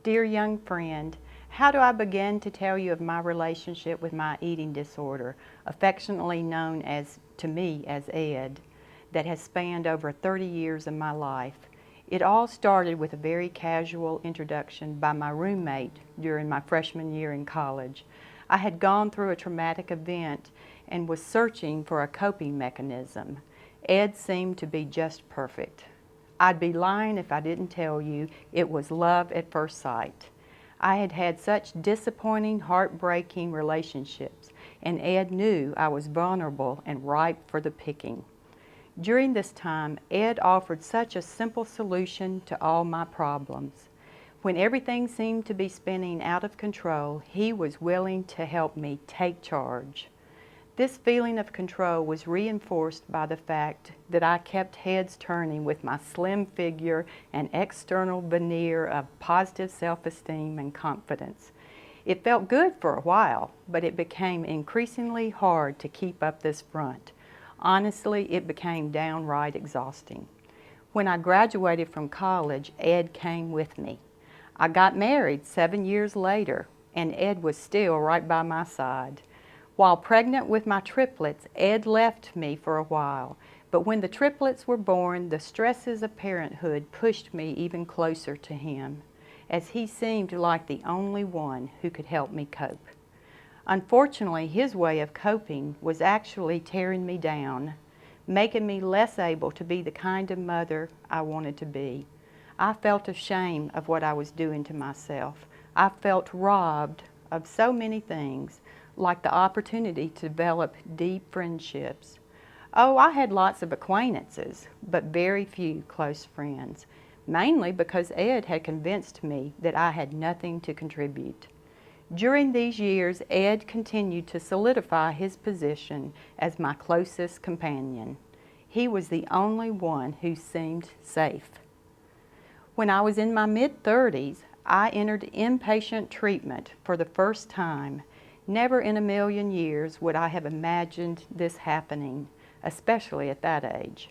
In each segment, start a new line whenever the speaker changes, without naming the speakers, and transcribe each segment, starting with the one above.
Dear young friend, how do I begin to tell you of my relationship with my eating disorder, affectionately known to me as Ed, that has spanned over 30 years of my life? It all started with a very casual introduction by my roommate during my freshman year in college. I had gone through a traumatic event and was searching for a coping mechanism. Ed seemed to be just perfect. I'd be lying if I didn't tell you it was love at first sight. I had had such disappointing, heartbreaking relationships, and Ed knew I was vulnerable and ripe for the picking. During this time, Ed offered such a simple solution to all my problems. When everything seemed to be spinning out of control, he was willing to help me take charge. This feeling of control was reinforced by the fact that I kept heads turning with my slim figure and external veneer of positive self-esteem and confidence. It felt good for a while, but it became increasingly hard to keep up this front. Honestly, it became downright exhausting. When I graduated from college, Ed came with me. I got married 7 years later, and Ed was still right by my side. While pregnant with my triplets, Ed left me for a while, but when the triplets were born, the stresses of parenthood pushed me even closer to him, as he seemed like the only one who could help me cope. Unfortunately, his way of coping was actually tearing me down, making me less able to be the kind of mother I wanted to be. I felt ashamed of what I was doing to myself. I felt robbed of so many things, like the opportunity to develop deep friendships. Oh, I had lots of acquaintances, but very few close friends, mainly because Ed had convinced me that I had nothing to contribute. During these years, Ed continued to solidify his position as my closest companion. He was the only one who seemed safe. When I was in my mid-30s, I entered inpatient treatment for the first time. Never in a million years would I have imagined this happening, especially at that age.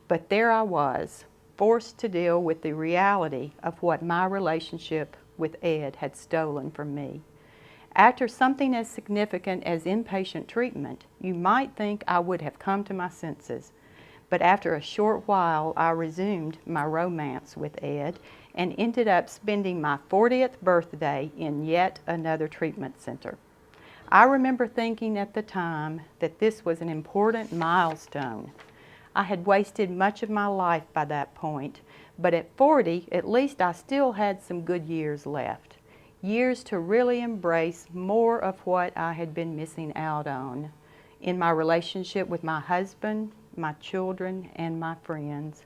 But there I was, forced to deal with the reality of what my relationship with Ed had stolen from me. After something as significant as inpatient treatment, you might think I would have come to my senses. But after a short while, I resumed my romance with Ed and ended up spending my 40th birthday in yet another treatment center. I remember thinking at the time that this was an important milestone. I had wasted much of my life by that point, but at 40, at least I still had some good years left. Years to really embrace more of what I had been missing out on in my relationship with my husband, my children, and my friends.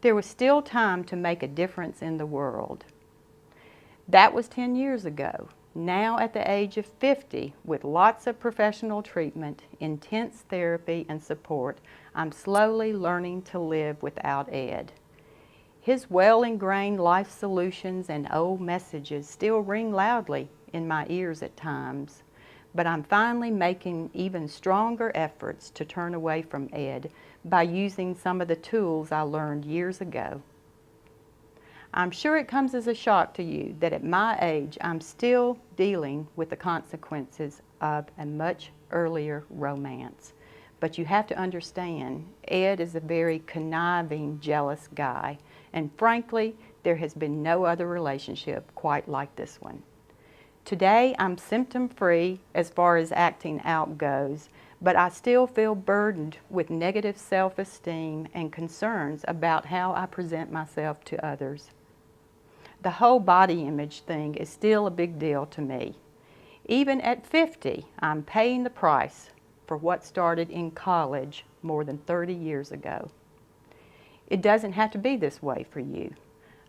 There was still time to make a difference in the world. That was 10 years ago. Now at the age of 50, with lots of professional treatment, intense therapy, and support, I'm slowly learning to live without Ed. His well-ingrained life solutions and old messages still ring loudly in my ears at times, but I'm finally making even stronger efforts to turn away from Ed by using some of the tools I learned years ago. I'm sure it comes as a shock to you that at my age I'm still dealing with the consequences of a much earlier romance. But you have to understand, Ed is a very conniving, jealous guy, and frankly, there has been no other relationship quite like this one. Today, I'm symptom-free as far as acting out goes, but I still feel burdened with negative self-esteem and concerns about how I present myself to others. The whole body image thing is still a big deal to me. Even at 50, I'm paying the price for what started in college more than 30 years ago. It doesn't have to be this way for you.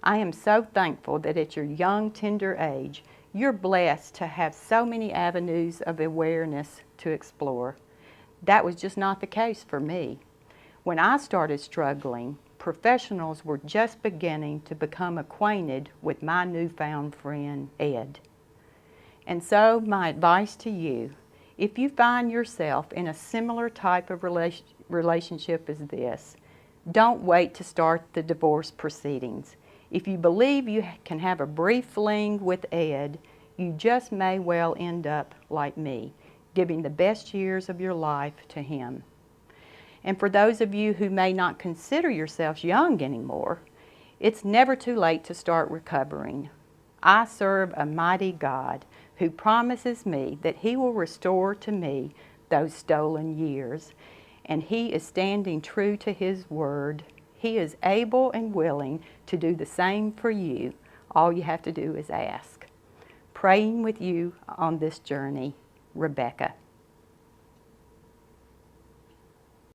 I am so thankful that at your young, tender age, you're blessed to have so many avenues of awareness to explore. That was just not the case for me. When I started struggling, professionals were just beginning to become acquainted with my newfound friend, Ed. And so my advice to you, if you find yourself in a similar type of relationship as this, don't wait to start the divorce proceedings. If you believe you can have a brief fling with Ed, you just may well end up like me, giving the best years of your life to him. And for those of you who may not consider yourselves young anymore, it's never too late to start recovering. I serve a mighty God who promises me that he will restore to me those stolen years, and he is standing true to his word. He is able and willing to do the same for you. All you have to do is ask. Praying with you on this journey, Rebecca.